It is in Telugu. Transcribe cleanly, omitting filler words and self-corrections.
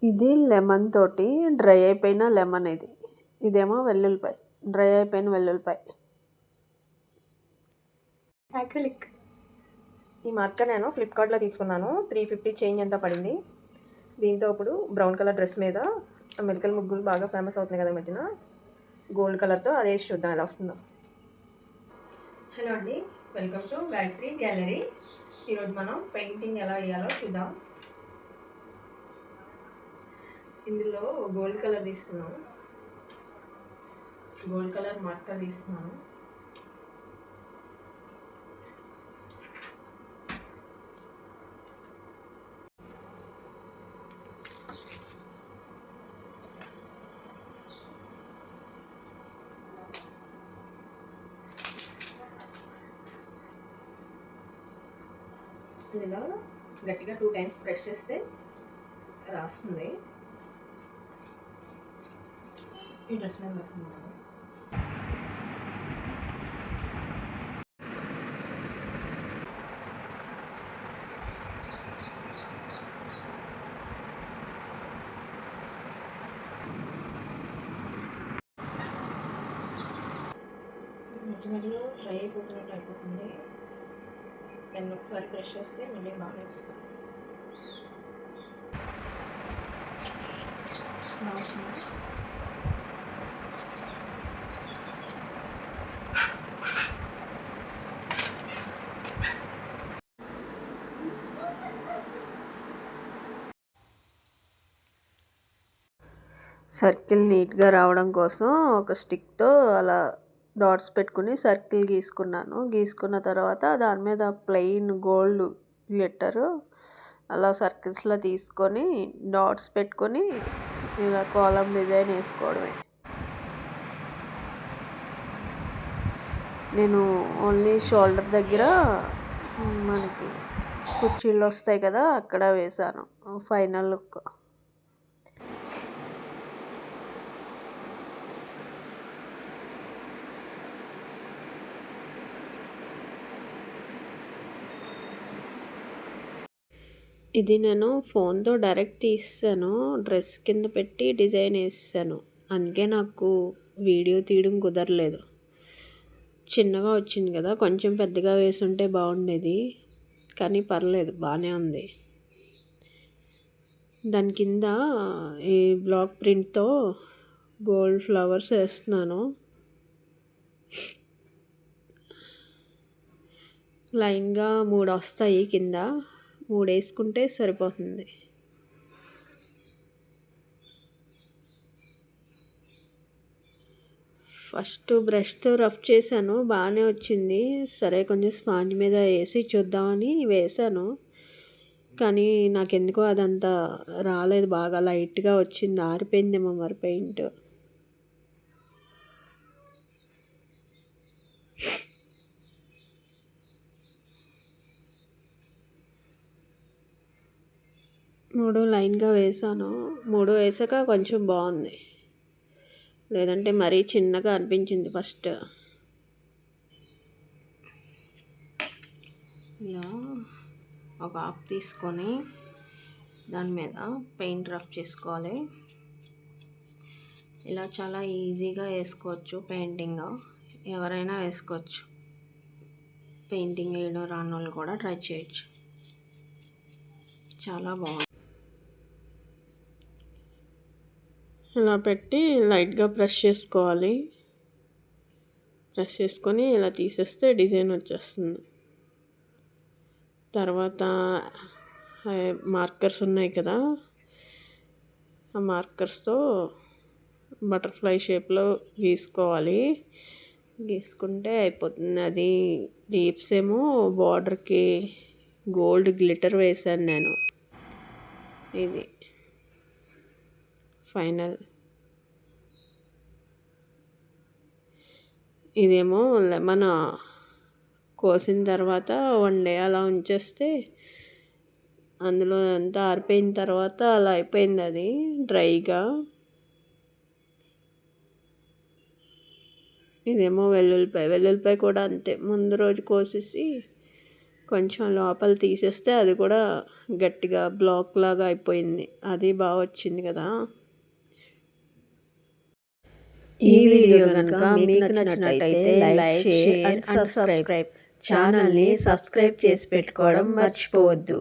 ఇది లెమన్ తోటి డ్రై అయిపోయిన లెమన్ ఇదేమో వెల్లుల్లిపాయ, డ్రై అయిపోయిన వెల్లుల్లిపాయ. యాక్రిలిక్ ఈ మార్కర్ నేను ఫ్లిప్కార్ట్లో తీసుకున్నాను. 350 చేంజ్ ఎంత పడింది. దీంతో ఇప్పుడు బ్రౌన్ కలర్ డ్రెస్ మీద మెడికల్ ముగ్గులు బాగా ఫేమస్ అవుతున్నాయి కదా మధ్యన, గోల్డ్ కలర్తో అదే చూద్దాం ఎలా వస్తుందో. హలో అండి, వెల్కమ్ టు గాయత్రి గ్యాలరీ. ఈరోజు మనం పెయింటింగ్ ఎలా వేయాలో చూద్దాం. ఇందులో గోల్డ్ కలర్ తీసుకున్నాను, గోల్డ్ కలర్ మార్కర్ తీసుకున్నాను. ఇలా గట్టిగా 2 టైమ్స్ ప్రెస్ చేస్తే రాస్తుంది. ఈ డ్రెస్ మీద వేసుకున్నాను. మధ్యలో డ్రై అయిపోతున్నట్టు అయిపోతుంది. పెన్ ఒకసారి ప్రెస్ చేస్తే మళ్ళీ బాగా వస్తుంది. సర్కిల్ నీట్గా రావడం కోసం ఒక స్టిక్తో అలా డాట్స్ పెట్టుకుని సర్కిల్ గీసుకున్న తర్వాత దాని మీద ప్లెయిన్ గోల్డ్ గ్లిట్టర్ అలా సర్కిల్స్లో తీసుకొని డాట్స్ పెట్టుకొని ఇలా కాలం డిజైన్ వేసుకోవడమే. నేను ఓన్లీ షోల్డర్ దగ్గర మనకి కుర్చీలు వస్తాయి కదా అక్కడ వేసాను ఫైనల్ లుక్. ఇది నేను ఫోన్తో డైరెక్ట్ తీసాను, డ్రెస్ కింద పెట్టి డిజైన్ వేసాను. అందుకే నాకు వీడియో తీయడం కుదరలేదు. చిన్నగా వచ్చింది కదా, కొంచెం పెద్దగా వేసుంటే బాగుండేది. కానీ పర్లేదు, బాగానే ఉంది. దాని కింద ఈ బ్లాక్ ప్రింట్తో గోల్డ్ ఫ్లవర్స్ వేస్తున్నాను. లైన్గా 3 వస్తాయి, కింద 3 వేసుకుంటే సరిపోతుంది. ఫస్ట్ బ్రష్తో రఫ్ చేశాను, బాగానే వచ్చింది. సరే కొంచెం స్పాంజ్ మీద వేసి చూద్దామని వేసాను. కానీ నాకెందుకో అదంతా రాలేదు, బాగా లైట్గా వచ్చింది. ఆరిపోయిందేమో మరి పెయింట్. మూడు లైన్గా వేసాను. 3 వేసాక కొంచెం బాగుంది, లేదంటే మరీ చిన్నగా అనిపించింది ఫస్ట్. ఇలా ఒక ఆకు తీసుకొని దాని మీద పెయింట్ రఫ్ చేసుకోవాలి. ఇలా చాలా ఈజీగా వేసుకోవచ్చు పెయింటింగ్, ఎవరైనా వేసుకోవచ్చు. పెయింటింగ్ వేయడం రాని వాళ్ళు కూడా ట్రై చేయొచ్చు, చాలా బాగుంది. ఇలా పెట్టి లైట్గా ప్రెస్ చేసుకోవాలి. ప్రెస్ చేసుకొని ఇలా తీసేస్తే డిజైన్ వచ్చేస్తుంది. తర్వాత మార్కర్స్ ఉన్నాయి కదా, ఆ మార్కర్స్తో బటర్ఫ్లై షేప్లో గీసుకోవాలి. గీసుకుంటే అయిపోతుంది. అది లీవ్స్ ఏమో బార్డర్కి గోల్డ్ గ్లిటర్ వేసాను నేను. ఇది ఫైనల్. ఇదేమో లెమన్ కోసిన తర్వాత 1 డే అలా ఉంచేస్తే అందులో అంతా ఆరిపోయిన తర్వాత అలా అయిపోయింది అది డ్రైగా. ఇదేమో వెల్లుల్లిపాయ కూడా అంతే, ముందు రోజు కోసేసి కొంచెం లోపల తీసేస్తే అది కూడా గట్టిగా బ్లాక్ లాగా అయిపోయింది. అది బాగా వచ్చింది కదా. ఈ వీడియో కనుక మీకు నచ్చినట్టయితే లైక్, షేర్ అండ్ సబ్స్క్రైబ్. ఛానల్ని సబ్స్క్రైబ్ చేసి పెట్టుకోవడం మర్చిపోవద్దు.